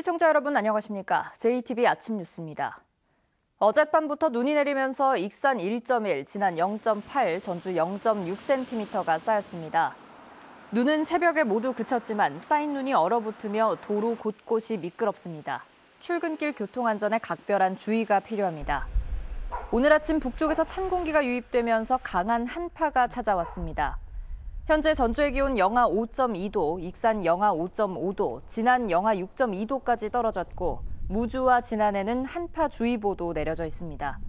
시청자 여러분 안녕하십니까? JTBC 아침 뉴스입니다. 어젯밤부터 눈이 내리면서 익산 1.1, 진안 0.8, 전주 0.6cm가 쌓였습니다. 눈은 새벽에 모두 그쳤지만 쌓인 눈이 얼어붙으며 도로 곳곳이 미끄럽습니다. 출근길 교통안전에 각별한 주의가 필요합니다. 오늘 아침 북쪽에서 찬 공기가 유입되면서 강한 한파가 찾아왔습니다. 현재 전주의 기온 영하 5.2도, 익산 영하 5.5도, 진안 영하 6.2도까지 떨어졌고 무주와 진안에는 한파주의보도 내려져 있습니다.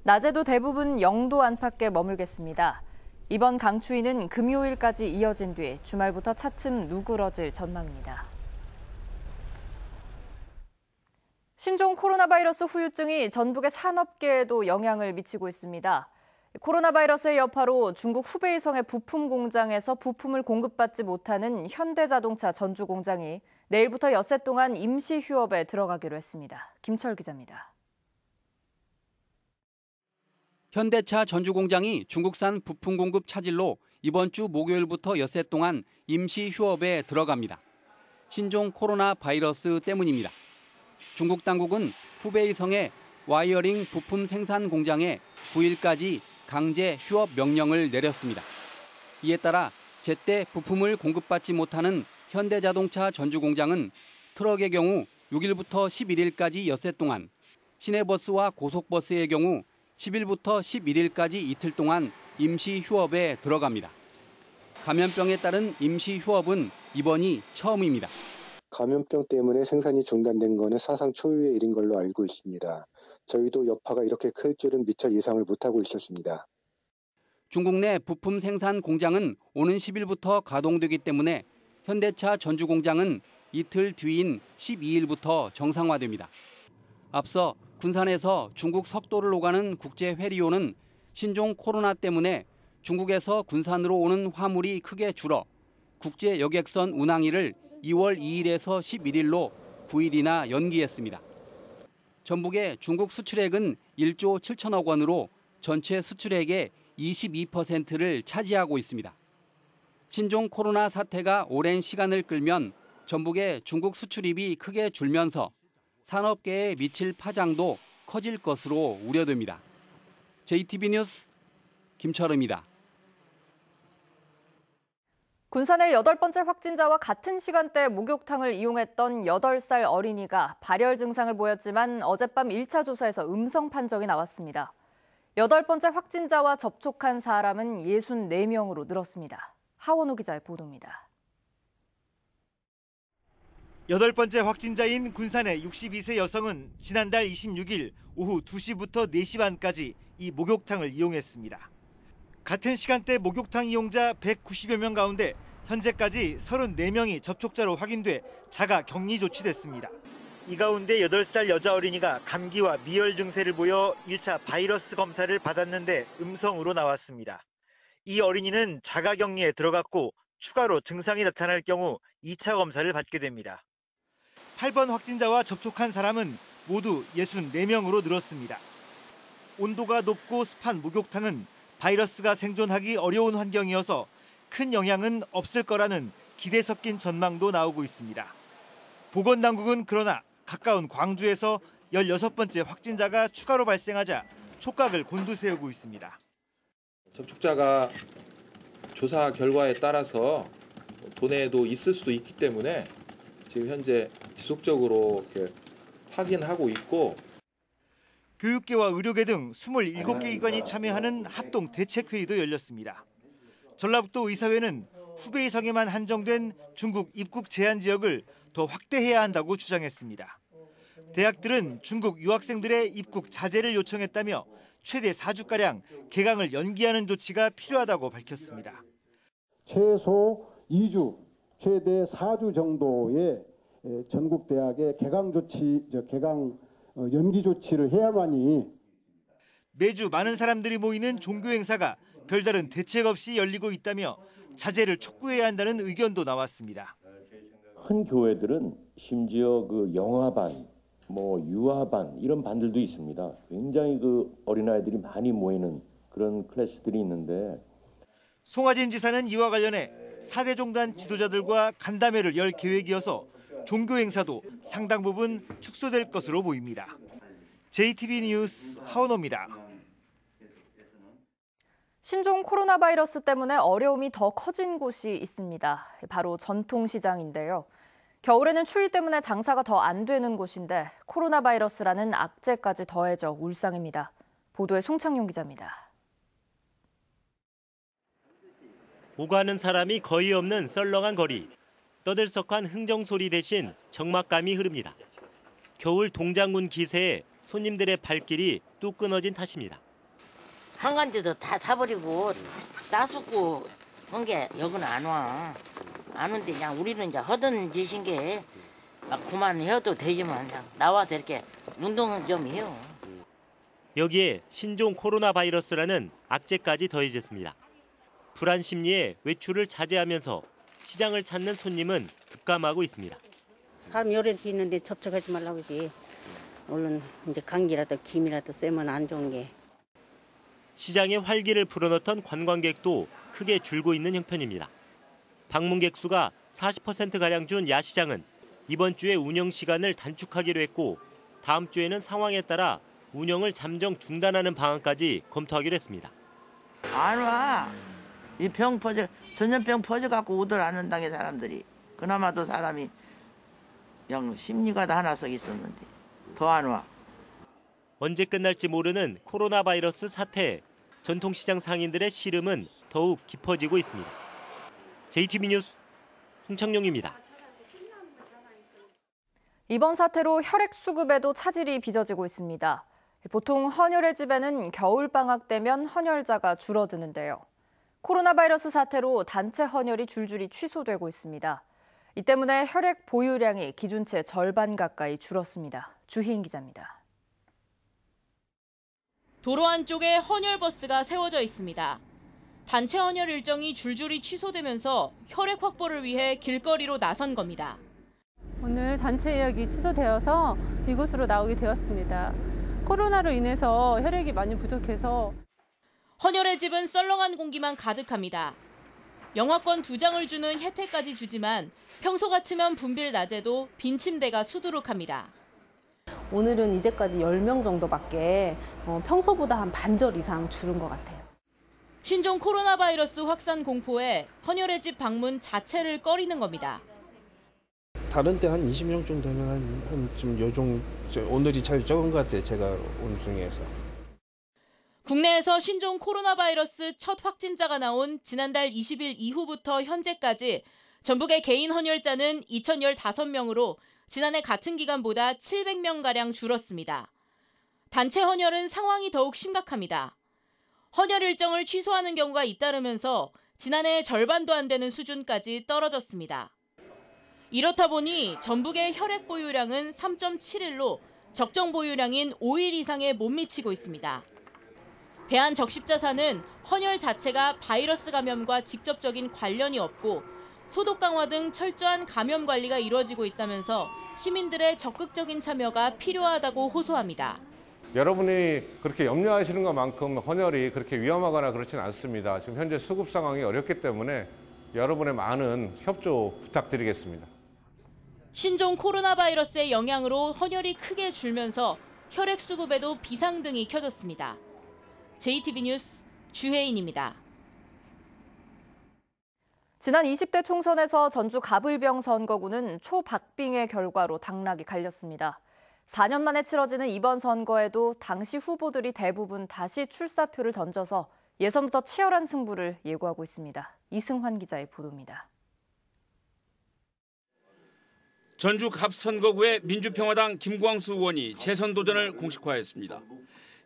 낮에도 대부분 0도 안팎에 머물겠습니다. 이번 강추위는 금요일까지 이어진 뒤 주말부터 차츰 누그러질 전망입니다. 신종 코로나 바이러스 후유증이 전북의 산업계에도 영향을 미치고 있습니다. 코로나 바이러스의 여파로 중국 후베이성의 부품 공장에서 부품을 공급받지 못하는 현대자동차 전주 공장이 내일부터 엿새 동안 임시 휴업에 들어가기로 했습니다. 김철 기자입니다. 현대차 전주 공장이 중국산 부품 공급 차질로 이번 주 목요일부터 엿새 동안 임시 휴업에 들어갑니다. 신종 코로나 바이러스 때문입니다. 중국 당국은 후베이성의 와이어링 부품 생산 공장에 9일까지 강제 휴업 명령을 내렸습니다. 이에 따라 제때 부품을 공급받지 못하는 현대자동차 전주 공장은 트럭의 경우 6일부터 11일까지 엿새 동안, 시내버스와 고속버스의 경우 10일부터 11일까지 이틀 동안 임시 휴업에 들어갑니다. 감염병에 따른 임시 휴업은 이번이 처음입니다. 감염병 때문에 생산이 중단된 것은 사상 초유의 일인 걸로 알고 있습니다. 저희도 여파가 이렇게 클 줄은 미처 예상을 못하고 있었습니다. 중국 내 부품 생산 공장은 오는 10일부터 가동되기 때문에 현대차 전주 공장은 이틀 뒤인 12일부터 정상화됩니다. 앞서 군산에서 중국 석도를 오가는 국제 회리호는 신종 코로나 때문에 중국에서 군산으로 오는 화물이 크게 줄어 국제 여객선 운항일을 2월 2일에서 11일로 9일이나 연기했습니다. 전북의 중국 수출액은 1조 7천억 원으로 전체 수출액의 22%를 차지하고 있습니다. 신종 코로나 사태가 오랜 시간을 끌면 전북의 중국 수출입이 크게 줄면서 산업계에 미칠 파장도 커질 것으로 우려됩니다. JTBC 뉴스 김철우입니다. 군산의 8번째 확진자와 같은 시간대 목욕탕을 이용했던 8살 어린이가 발열 증상을 보였지만 어젯밤 1차 조사에서 음성 판정이 나왔습니다. 8번째 확진자와 접촉한 사람은 64명으로 늘었습니다. 하원우 기자의 보도입니다. 8번째 확진자인 군산의 62세 여성은 지난달 26일 오후 2시부터 4시 반까지 이 목욕탕을 이용했습니다. 같은 시간대 목욕탕 이용자 190여 명 가운데 현재까지 34명이 접촉자로 확인돼 자가 격리 조치됐습니다. 이 가운데 8살 여자 어린이가 감기와 미열 증세를 보여 1차 바이러스 검사를 받았는데 음성으로 나왔습니다. 이 어린이는 자가 격리에 들어갔고 추가로 증상이 나타날 경우 2차 검사를 받게 됩니다. 8번 확진자와 접촉한 사람은 모두 64명으로 늘었습니다. 온도가 높고 습한 목욕탕은 바이러스가 생존하기 어려운 환경이어서 큰 영향은 없을 거라는 기대 섞인 전망도 나오고 있습니다. 보건당국은 그러나 가까운 광주에서 16번째 확진자가 추가로 발생하자 촉각을 곤두세우고 있습니다. 접촉자가 조사 결과에 따라서 도내에도 있을 수도 있기 때문에 지금 현재 지속적으로 이렇게 확인하고 있고 교육계와 의료계 등 27개 기관이 참여하는 합동 대책회의도 열렸습니다. 전라북도 의사회는 후베이성에만 한정된 중국 입국 제한 지역을 더 확대해야 한다고 주장했습니다. 대학들은 중국 유학생들의 입국 자제를 요청했다며 최대 4주가량 개강을 연기하는 조치가 필요하다고 밝혔습니다. 최소 2주, 최대 4주 정도의 전국 대학의 개강 연기 조치를 해야만이. 매주 많은 사람들이 모이는 종교 행사가 별다른 대책 없이 열리고 있다며 자제를 촉구해야 한다는 의견도 나왔습니다. 큰 교회들은 심지어 그 영화반, 유아반 이런 반들도 있습니다. 굉장히 그 어린아이들이 많이 모이는 그런 클래스들이 있는데 송하진 지사는 이와 관련해 4대 종단 지도자들과 간담회를 열 계획이어서 종교 행사도 상당 부분 축소될 것으로 보입니다. JTB 뉴스 하원호입니다. 신종 코로나 바이러스 때문에 어려움이 더 커진 곳이 있습니다. 바로 전통시장인데요. 겨울에는 추위 때문에 장사가 더 안 되는 곳인데 코로나 바이러스라는 악재까지 더해져 울상입니다. 보도에 송창용 기자입니다. 오가는 사람이 거의 없는 썰렁한 거리. 떠들썩한 흥정소리 대신 적막감이 흐릅니다. 겨울 동장군 기세에 손님들의 발길이 뚝 끊어진 탓입니다. 한간지도 다 타버리고 따숩고 한 게 여기는 안 와. 안 온데 그냥 우리는 이제 하던 짓인 게 막 그만 해도 되지만 그냥 나와서 이렇게 운동 좀 해요. 여기에 신종 코로나 바이러스라는 악재까지 더해졌습니다. 불안 심리에 외출을 자제하면서 시장을 찾는 손님은 급감하고 있습니다. 사람 여러 개 있는데 접촉하지 말라고 하지. 얼른 이제 감기라도 김이라도 쐬면 안 좋은 게. 시장에 활기를 불어넣던 관광객도 크게 줄고 있는 형편입니다. 방문객 수가 40%가량 준 야시장은 이번 주에 운영 시간을 단축하기로 했고 다음 주에는 상황에 따라 운영을 잠정 중단하는 방안까지 검토하기로 했습니다. 안 와. 이 병 퍼져, 전염병 퍼져갖고 오들 않는 당의 사람들이. 그나마도 사람이 영 심리가 다 하나씩 있었는데 더 안 와. 언제 끝날지 모르는 코로나 바이러스 사태에 전통시장 상인들의 시름은 더욱 깊어지고 있습니다. JTB 뉴스 송창용입니다. 이번 사태로 혈액 수급에도 차질이 빚어지고 있습니다. 보통 헌혈의 집에는 겨울방학 되면 헌혈자가 줄어드는데요. 코로나 바이러스 사태로 단체 헌혈이 줄줄이 취소되고 있습니다. 이 때문에 혈액 보유량이 기준치의 절반 가까이 줄었습니다. 주희인 기자입니다. 도로 한쪽에 헌혈버스가 세워져 있습니다. 단체 헌혈 일정이 줄줄이 취소되면서 혈액 확보를 위해 길거리로 나선 겁니다. 오늘 단체 예약이 취소되어서 이곳으로 나오게 되었습니다. 코로나로 인해서 혈액이 많이 부족해서. 헌혈의 집은 썰렁한 공기만 가득합니다. 영화권 2장을 주는 혜택까지 주지만 평소 같으면 분빌 낮에도 빈 침대가 수두룩합니다. 오늘은 이제까지 10명 정도밖에 평소보다 한 반절 이상 줄은 것 같아요. 신종 코로나 바이러스 확산 공포에 헌혈의 집 방문 자체를 꺼리는 겁니다. 다른 때 한 20명 정도 되면 좀 요정 오늘이 제일 적은 것 같아요. 제가 온 중에서. 국내에서 신종 코로나 바이러스 첫 확진자가 나온 지난달 20일 이후부터 현재까지 전북의 개인 헌혈자는 2,015명으로 지난해 같은 기간보다 700명가량 줄었습니다. 단체 헌혈은 상황이 더욱 심각합니다. 헌혈 일정을 취소하는 경우가 잇따르면서 지난해의 절반도 안 되는 수준까지 떨어졌습니다. 이렇다 보니 전북의 혈액 보유량은 3.71로 적정 보유량인 5일 이상에 못 미치고 있습니다. 대한적십자사는 헌혈 자체가 바이러스 감염과 직접적인 관련이 없고 소독 강화 등 철저한 감염 관리가 이루어지고 있다면서 시민들의 적극적인 참여가 필요하다고 호소합니다. 여러분이 그렇게 염려하시는 것만큼 헌혈이 그렇게 위험하거나 그렇지는 않습니다. 지금 현재 수급 상황이 어렵기 때문에 여러분의 많은 협조 부탁드리겠습니다. 신종 코로나 바이러스의 영향으로 헌혈이 크게 줄면서 혈액 수급에도 비상등이 켜졌습니다. JTB 뉴스 주혜인입니다. 지난 20대 총선에서 전주 가불병 선거구는 초박빙의 결과로 당락이 갈렸습니다. 4년 만에 치러지는 이번 선거에도 당시 후보들이 대부분 다시 출사표를 던져서 예선부터 치열한 승부를 예고하고 있습니다. 이승환 기자의 보도입니다. 전주 갑선거구의 민주평화당 김광수 의원이 재선 도전을 공식화했습니다.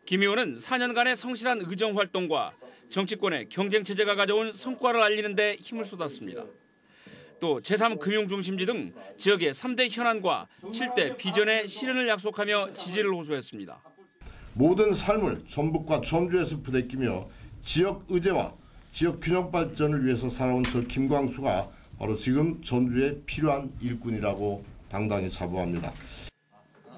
김 의원은 4년간의 성실한 의정 활동과 정치권의 경쟁체제가 가져온 성과를 알리는 데 힘을 쏟았습니다. 또 제3금융중심지 등 지역의 3대 현안과 7대 비전의 실현을 약속하며 지지를 호소했습니다. 모든 삶을 전북과 전주에서 부대끼며 지역 의제와 지역 균형 발전을 위해서 살아온 저 김광수가 바로 지금 전주에 필요한 일꾼이라고 당당히 자부합니다.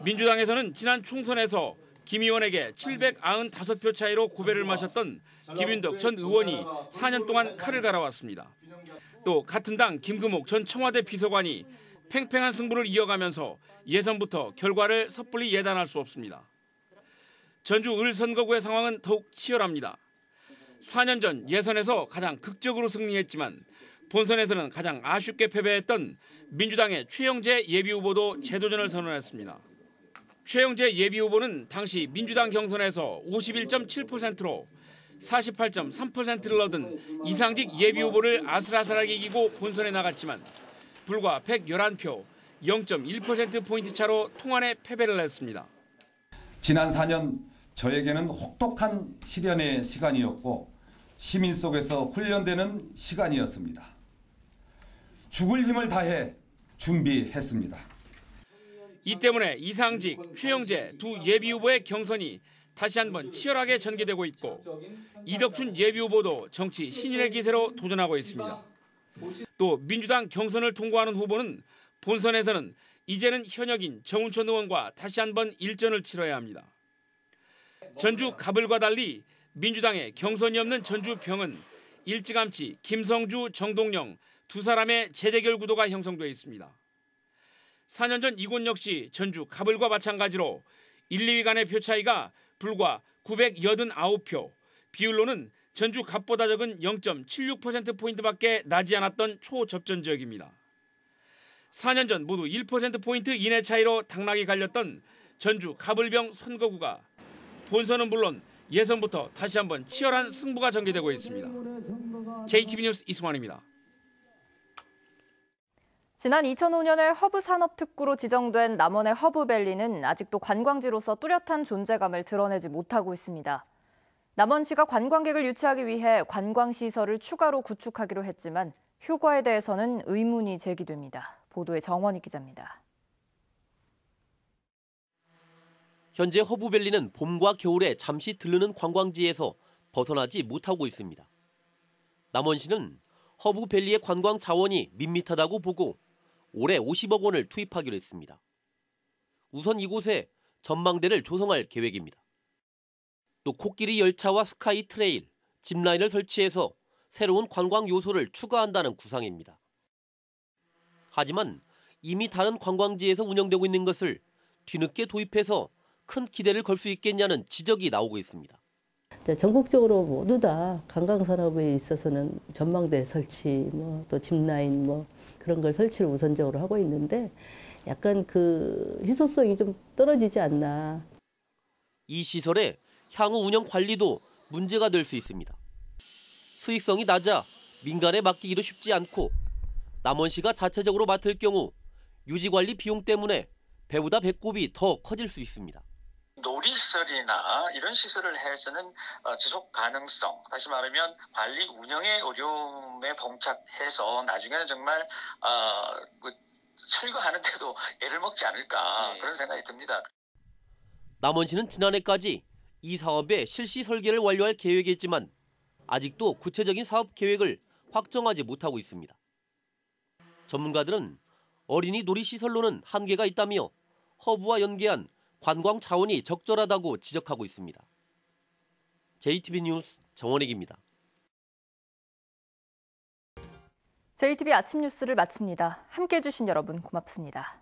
민주당에서는 지난 총선에서 김 의원에게 795표 차이로 고배를 마셨던 김윤덕 전 의원이 4년 동안 칼을 갈아왔습니다. 또 같은 당 김금옥 전 청와대 비서관이 팽팽한 승부를 이어가면서 예선부터 결과를 섣불리 예단할 수 없습니다. 전주 을 선거구의 상황은 더욱 치열합니다. 4년 전 예선에서 가장 극적으로 승리했지만 본선에서는 가장 아쉽게 패배했던 민주당의 최영재 예비후보도 재도전을 선언했습니다. 최영재 예비후보는 당시 민주당 경선에서 51.7%로 48.3%를 얻은 이상직 예비후보를 아슬아슬하게 이기고 본선에 나갔지만 불과 111표, 0.1%포인트 차로 통안에 패배를 했습니다. 지난 4년 저에게는 혹독한 시련의 시간이었고 시민 속에서 훈련되는 시간이었습니다. 죽을 힘을 다해 준비했습니다. 이 때문에 이상직, 최영재 두 예비후보의 경선이 다시 한번 치열하게 전개되고 있고 이덕춘 예비후보도 정치 신인의 기세로 도전하고 있습니다. 또 민주당 경선을 통과하는 후보는 본선에서는 이제는 현역인 정운천 의원과 다시 한번 일전을 치러야 합니다. 전주 갑을과 달리 민주당의 경선이 없는 전주평은 일찌감치 김성주, 정동영 두 사람의 재대결 구도가 형성돼 있습니다. 4년 전 이곳 역시 전주 갑을과 마찬가지로 1, 2위 간의 표 차이가 불과 989표, 비율로는 전주 갑보다 적은 0.76%포인트밖에 나지 않았던 초접전 지역입니다. 4년 전 모두 1%포인트 이내 차이로 당락이 갈렸던 전주 갑을병 선거구가 본선은 물론 예선부터 다시 한번 치열한 승부가 전개되고 있습니다. JTB 뉴스 이승환입니다. 지난 2005년에 허브 산업특구로 지정된 남원의 허브밸리는 아직도 관광지로서 뚜렷한 존재감을 드러내지 못하고 있습니다. 남원시가 관광객을 유치하기 위해 관광시설을 추가로 구축하기로 했지만 효과에 대해서는 의문이 제기됩니다. 보도에 정원희 기자입니다. 현재 허브밸리는 봄과 겨울에 잠시 들르는 관광지에서 벗어나지 못하고 있습니다. 남원시는 허브밸리의 관광 자원이 밋밋하다고 보고 올해 50억 원을 투입하기로 했습니다. 우선 이곳에 전망대를 조성할 계획입니다. 또 코끼리 열차와 스카이 트레일, 짚라인을 설치해서 새로운 관광 요소를 추가한다는 구상입니다. 하지만 이미 다른 관광지에서 운영되고 있는 것을 뒤늦게 도입해서 큰 기대를 걸 수 있겠냐는 지적이 나오고 있습니다. 전국적으로 모두 다 관광산업에 있어서는 전망대 설치, 또 짚라인 그런 걸 설치를 우선적으로 하고 있는데 약간 그 희소성이 좀 떨어지지 않나. 이 시설의 향후 운영 관리도 문제가 될 수 있습니다. 수익성이 낮아 민간에 맡기기도 쉽지 않고 남원시가 자체적으로 맡을 경우 유지관리 비용 때문에 배보다 배꼽이 더 커질 수 있습니다. 놀이시설이나 이런 시설을 해서는 지속 가능성, 다시 말하면 관리 운영의 어려움에 봉착해서 나중에는 정말 철거하는데도 애를 먹지 않을까 그런 생각이 듭니다. 남원시는 지난해까지 이 사업의 실시 설계를 완료할 계획이었지만 아직도 구체적인 사업 계획을 확정하지 못하고 있습니다. 전문가들은 어린이 놀이시설로는 한계가 있다며 허브와 연계한 관광 자원이 적절하다고 지적하고 있습니다. JTB 뉴스 정원익입니다. JTB 아침 뉴스를 마칩니다. 함께해 주신 여러분 고맙습니다.